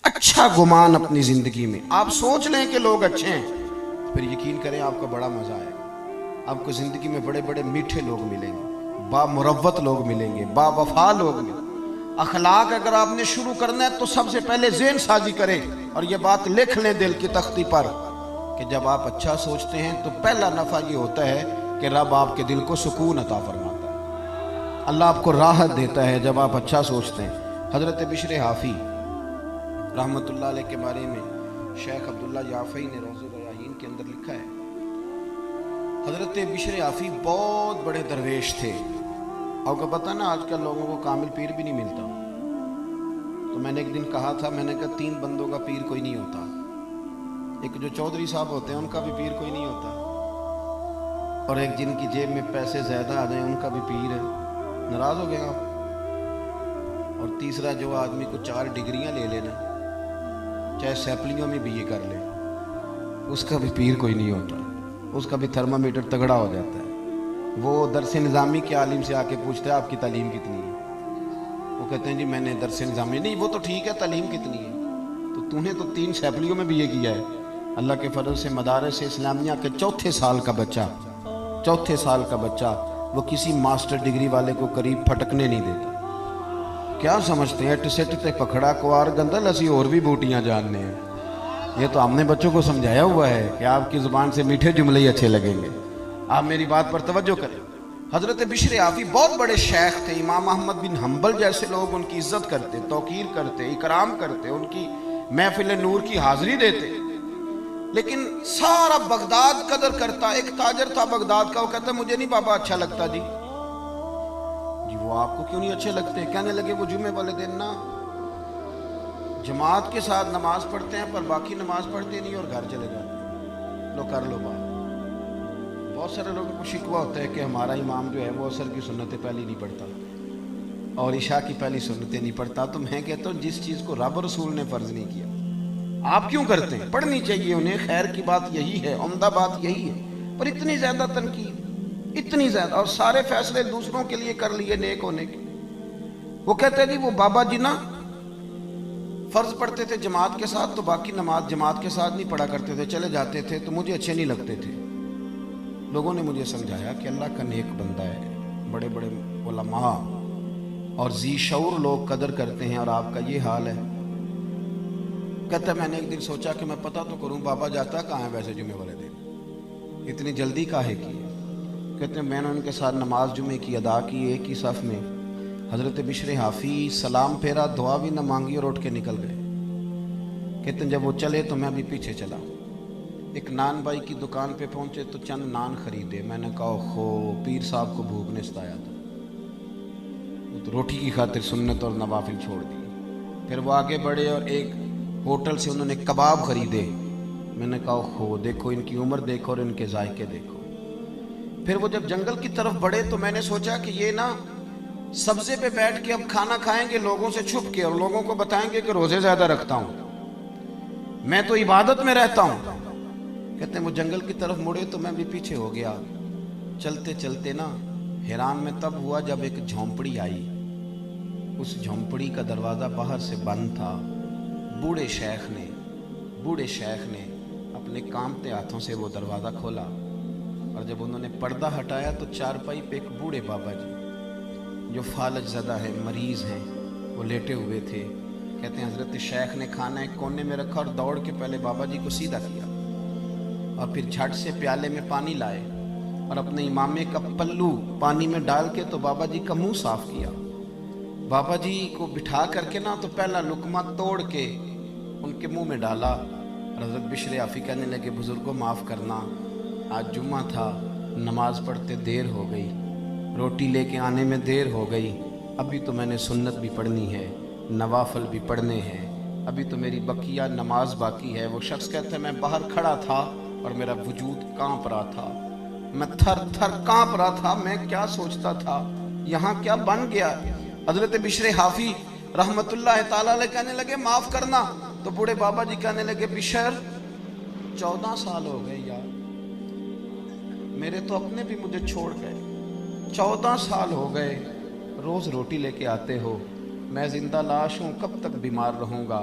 اچھا گمان اپنی زندگی میں آپ سوچ لیں کہ لوگ اچھے ہیں، پھر یقین کریں آپ کو بڑا مزہ آئے گا۔ آپ کو زندگی میں بڑے بڑے میٹھے لوگ ملیں گے، با مروت لوگ ملیں گے، با وفا لوگ ملیں گے۔ اخلاق اگر آپ نے شروع کرنا ہے تو سب سے پہلے ذہن سازی کریں اور یہ بات لکھ لیں دل کی تختی پر کہ جب آپ اچھا سوچتے ہیں تو پہلا نفع یہ ہوتا ہے کہ رب آپ کے دل کو سکون عطا فرماتا ہے، اللہ آپ کو راحت دیتا ہے جب آپ اچھا سوچتے ہیں۔ حضرت بشر حافی رحمت اللہ علیہ کے بارے میں شیخ عبداللہ یافعی نے روض الریاحین کے اندر لکھا ہے، حضرت بشر حافی بہت بڑے درویش تھے۔ آپ کو پتہ نا آج کل لوگوں کو کامل پیر بھی نہیں ملتا، تو میں نے ایک دن کہا تھا، میں نے کہا 3 بندوں کا پیر کوئی نہیں ہوتا، ایک جو چودھری صاحب ہوتے ہیں ان کا بھی پیر کوئی نہیں ہوتا، اور ایک جن کی جیب میں پیسے زیادہ آ جائیں ان کا بھی پیر ہے۔ ناراض ہو گئے آپ؟ اور تیسرا جو آدمی کو 4 ڈگریاں لے لینا، چاہے سیپلیوں میں بھی یہ کر لے، اس کا بھی پیر کوئی نہیں ہوتا، اس کا بھی تھرمامیٹر تگڑا ہو جاتا ہے۔ وہ درس نظامی کے عالم سے آ کے پوچھتا ہے آپ کی تعلیم کتنی ہے، وہ کہتے ہیں جی میں نے درس نظامی، نہیں وہ تو ٹھیک ہے تعلیم کتنی ہے، تو نے تو 3 سیپلیوں میں بھی یہ کیا ہے۔ اللہ کے فضل سے مدارس اسلامیہ کے چوتھے سال کا بچہ وہ کسی ماسٹر ڈگری والے کو قریب پھٹکنے نہیں دیتا۔ کیا سمجھتے ہیں اٹ سٹ تے پکھڑا کوار گندل اسی اور بھی بوٹیاں جاننے ہیں؟ یہ تو ہم نے بچوں کو سمجھایا ہوا ہے کہ آپ کی زبان سے میٹھے جملے ہی اچھے لگیں گے۔ آپ میری بات پر توجہ کریں۔ حضرت بشر حافی بہت بڑے شیخ تھے، امام احمد بن حنبل جیسے لوگ ان کی عزت کرتے، توقیر کرتے، اکرام کرتے، ان کی محفل نور کی حاضری دیتے، لیکن سارا بغداد قدر کرتا۔ ایک تاجر تھا بغداد کا، وہ کہتا مجھے نہیں بابا اچھا لگتا جی وہ آپ کو کیوں نہیں اچھے لگتے؟ کہنے لگے وہ جمعے والے دن نا جماعت کے ساتھ نماز پڑھتے ہیں پر باقی نماز پڑھتے نہیں اور گھر چلے جاتے ہیں، لو کر لو بات۔ بہت سارے لوگوں کو شکوہ ہوتا ہے کہ ہمارا امام جو ہے وہ عصر کی سنتیں پہلی نہیں پڑھتا اور عشاء کی پہلی سنتیں نہیں پڑھتا، تو میں کہتا ہوں جس چیز کو رب رسول نے فرض نہیں کیا آپ کیوں کرتے ہیں؟ پڑھنی چاہیے انہیں، خیر کی بات یہی ہے، عمدہ بات یہی ہے، پر اتنی زیادہ تنقید، اتنی زیادہ، اور سارے فیصلے دوسروں کے لیے کر لیے نیک ہونے کے۔ وہ کہتے ہیں جی وہ بابا جی نا فرض پڑھتے تھے جماعت کے ساتھ تو باقی نماز جماعت کے ساتھ نہیں پڑھا کرتے تھے، چلے جاتے تھے تو مجھے اچھے نہیں لگتے تھے۔ لوگوں نے مجھے سمجھایا کہ اللہ کا نیک بندہ ہے، بڑے بڑے علماء اور ذی شعور لوگ قدر کرتے ہیں اور آپ کا یہ حال ہے۔ کہتا ہے میں نے ایک دن سوچا کہ میں پتہ تو کروں بابا جاتا کہاں ہے ویسے جمعے والے دن، اتنی جلدی کاہے کی؟ کہتے ہیں میں نے ان کے ساتھ نماز جمعے کی ادا کی ایک ہی صف میں، حضرت بشر حافی سلام پھیرا، دعا بھی نہ مانگی اور اٹھ کے نکل گئے۔ کہتے ہیں جب وہ چلے تو میں بھی پیچھے چلا، ایک نان بائی کی دکان پہ پہنچے تو چند نان خریدے، میں نے کہا خو پیر صاحب کو بھوک نے ستایا تھا، وہ تو روٹی کی خاطر سنت اور نوافل چھوڑ دی۔ پھر وہ آگے بڑھے اور ایک ہوٹل سے انہوں نے کباب خریدے، میں نے کہا خو دیکھو ان کی عمر دیکھو اور ان کے ذائقے دیکھو۔ پھر وہ جب جنگل کی طرف بڑھے تو میں نے سوچا کہ یہ نا سبزے پہ بیٹھ کے اب کھانا کھائیں گے لوگوں سے چھپ کے اور لوگوں کو بتائیں گے کہ روزے زیادہ رکھتا ہوں، میں تو عبادت میں رہتا ہوں۔ کہتے ہیں وہ جنگل کی طرف مڑے تو میں بھی پیچھے ہو گیا۔ چلتے چلتے نا حیران میں تب ہوا جب ایک جھونپڑی آئی، اس جھونپڑی کا دروازہ باہر سے بند تھا۔ بوڑھے شیخ نے اپنے کانپتے ہاتھوں سے وہ دروازہ کھولا اور جب انہوں نے پردہ ہٹایا تو چارپائی پہ ایک بوڑھے بابا جی جو فالج زدہ ہے، مریض ہیں، وہ لیٹے ہوئے تھے۔ کہتے ہیں حضرت شیخ نے کھانا ایک کونے میں رکھا اور دوڑ کے پہلے بابا جی کو سیدھا کیا اور پھر جھٹ سے پیالے میں پانی لائے اور اپنے امامے کا پلو پانی میں ڈال کے تو بابا جی کا منہ صاف کیا۔ بابا جی کو بٹھا کر کے نا تو پہلا لقمہ توڑ کے ان کے منہ میں ڈالا اور حضرت بشر حافی کہنے لگے بزرگوں معاف کرنا، آج جمعہ تھا، نماز پڑھتے دیر ہو گئی، روٹی لے کے آنے میں دیر ہو گئی، ابھی تو میں نے سنت بھی پڑھنی ہے، نوافل بھی پڑھنے ہیں، ابھی تو میری بقیہ نماز باقی ہے۔ وہ شخص کہتا ہے میں باہر کھڑا تھا اور میرا وجود کانپ رہا تھا، میں تھر تھر کانپ رہا تھا، میں کیا سوچتا تھا، یہاں کیا بن گیا۔ حضرت بشر حافی رحمت اللہ تعالیٰ علیہ کہنے لگے معاف کرنا، تو بوڑھے بابا جی کہنے لگے بشر 14 سال ہو گئے یار، میرے تو اپنے بھی مجھے چھوڑ گئے، 14 سال ہو گئے، روز روٹی لے کے آتے ہو، میں زندہ لاش ہوں، کب تک بیمار رہوں گا،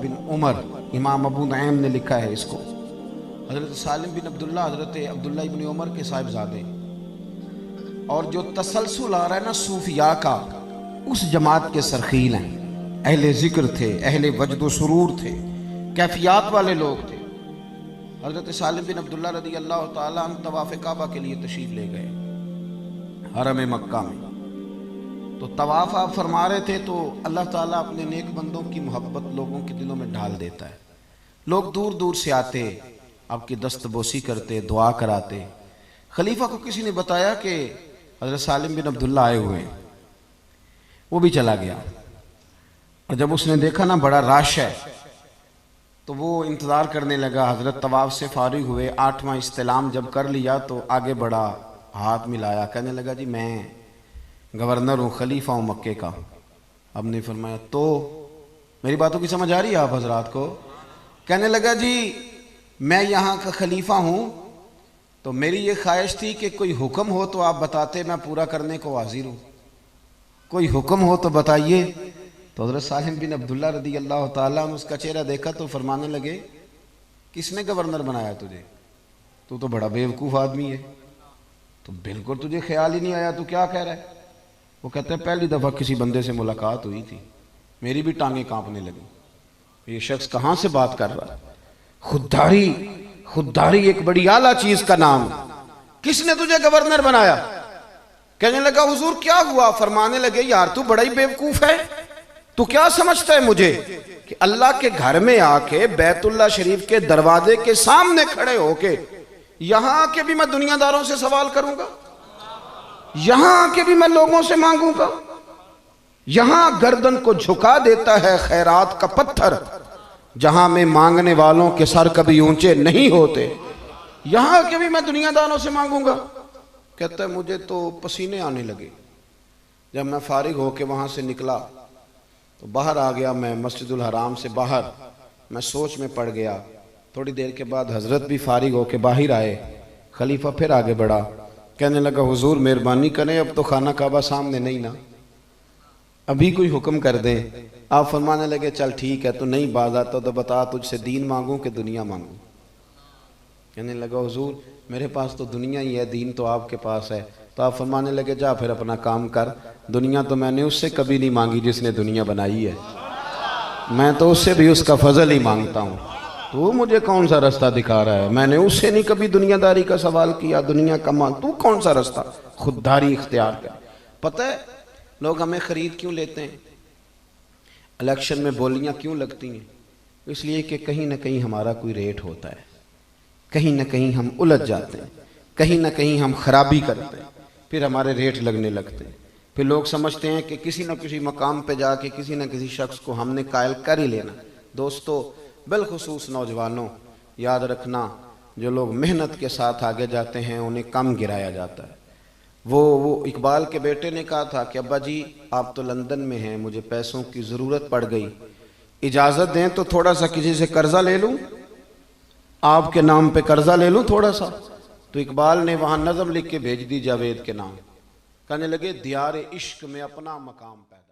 بن عمر، امام ابو نعیم نے لکھا ہے اس کو، حضرت سالم بن عبداللہ حضرت عبداللہ ابن عمر کے صاحبزادے، اور جو تسلسل آ رہا ہے نا صوفیاء کا، اس جماعت کے سرخیل ہیں، اہل ذکر تھے، اہل وجد و سرور تھے، کیفیات والے لوگ تھے۔ حضرت سالم بن عبداللہ رضی اللہ تعالیٰ عنہ طواف کعبہ کے لیے تشریف لے گئے حرم مکہ میں، تو طواف آپ فرما رہے تھے تو اللہ تعالیٰ اپنے نیک بندوں کی محبت لوگوں کے دلوں میں ڈھال دیتا ہے، لوگ دور دور سے آتے، آپ کی دست بوسی کرتے، دعا کراتے۔ خلیفہ کو کسی نے بتایا کہ حضرت سالم بن عبداللہ آئے ہوئے ہیں، وہ بھی چلا گیا، اور جب اس نے دیکھا نا بڑا رش ہے تو وہ انتظار کرنے لگا۔ حضرت طواف سے فارغ ہوئے، 8واں استلام جب کر لیا تو آگے بڑھا، ہاتھ ملایا، کہنے لگا جی میں گورنر ہوں، خلیفہ ہوں مکے کا۔ اب نے فرمایا تو میری باتوں کی سمجھ آ رہی ہے آپ حضرات کو؟ کہنے لگا جی میں یہاں کا خلیفہ ہوں، تو میری یہ خواہش تھی کہ کوئی حکم ہو تو آپ بتاتے، میں پورا کرنے کو حاضر ہوں، کوئی حکم ہو تو بتائیے۔ تو حضرت سالم بن عبداللہ رضی اللہ تعالیٰ عنہ اس کا چہرہ دیکھا تو فرمانے لگے کس نے گورنر بنایا تجھے؟ تو بڑا بیوقوف آدمی ہے، تو بالکل تجھے خیال ہی نہیں آیا، تو کیا کہہ رہا ہے؟ وہ کہتے ہیں پہلی دفعہ کسی بندے سے ملاقات ہوئی تھی، میری بھی ٹانگیں کانپنے لگی، یہ شخص کہاں سے بات کر رہا ہے؟ خودداری ایک بڑی اعلیٰ چیز کا نام، کس نے تجھے گورنر بنایا؟ کہنے لگا حضور کیا ہوا؟ فرمانے لگے یار تو بڑا ہی بیوقوف ہے، تو کیا سمجھتا ہے مجھے کہ اللہ کے گھر میں آ کے بیت اللہ شریف کے دروازے کے سامنے کھڑے ہو کے یہاں آ کے بھی میں دنیا داروں سے سوال کروں گا، یہاں آ کے بھی میں لوگوں سے مانگوں گا؟ یہاں گردن کو جھکا دیتا ہے خیرات کا پتھر، جہاں میں مانگنے والوں کے سر کبھی اونچے نہیں ہوتے، یہاں آ کے بھی میں دنیا داروں سے مانگوں گا؟ کہتا ہے مجھے تو پسینے آنے لگے، جب میں فارغ ہو کے وہاں سے نکلا تو باہر آ گیا، میں مسجد الحرام سے باہر، میں سوچ میں پڑ گیا۔ تھوڑی دیر کے بعد حضرت بھی فارغ ہو کے باہر آئے، خلیفہ پھر آگے بڑھا، کہنے لگا حضور مہربانی کریں، اب تو خانہ کعبہ سامنے نہیں نا، ابھی کوئی حکم کر دیں۔ آپ فرمانے لگے چل ٹھیک ہے، تو نہیں باز آتا تو بتا تجھ سے دین مانگوں کہ دنیا مانگوں؟ کہنے لگا حضور میرے پاس تو دنیا ہی ہے، دین تو آپ کے پاس ہے۔ تو آپ فرمانے لگے جا پھر اپنا کام کر، دنیا تو میں نے اس سے کبھی نہیں مانگی جس نے دنیا بنائی ہے، میں تو اس سے بھی اس کا فضل ہی مانگتا ہوں، تو مجھے کون سا رستہ دکھا رہا ہے؟ میں نے اس سے نہیں کبھی دنیا داری کا سوال کیا، دنیا کا مانگ، تو کون سا رستہ؟ خودداری اختیار کر۔ پتہ ہے لوگ ہمیں خرید کیوں لیتے ہیں؟ الیکشن میں بولیاں کیوں لگتی ہیں؟ اس لیے کہ کہیں نہ کہیں ہمارا کوئی ریٹ ہوتا ہے، کہیں نہ کہیں ہم الجھ جاتے ہیں، کہیں نہ کہیں ہم خرابی کرتے ہیں، پھر ہمارے ریٹ لگنے لگتے ہیں، پھر لوگ سمجھتے ہیں کہ کسی نہ کسی مقام پہ جا کے کسی نہ کسی شخص کو ہم نے قائل کر ہی لینا۔ دوستو بالخصوص نوجوانوں یاد رکھنا، جو لوگ محنت کے ساتھ آگے جاتے ہیں انہیں کم گرایا جاتا ہے۔ وہ اقبال کے بیٹے نے کہا تھا کہ ابا جی آپ تو لندن میں ہیں، مجھے پیسوں کی ضرورت پڑ گئی، اجازت دیں تو تھوڑا سا کسی سے قرضہ لے لوں، آپ کے نام پہ قرضہ لے لوں تھوڑا سا؟ تو اقبال نے وہاں نظم لکھ کے بھیج دی جاوید کے نام، کہنے لگے دیار عشق میں اپنا مقام پیدا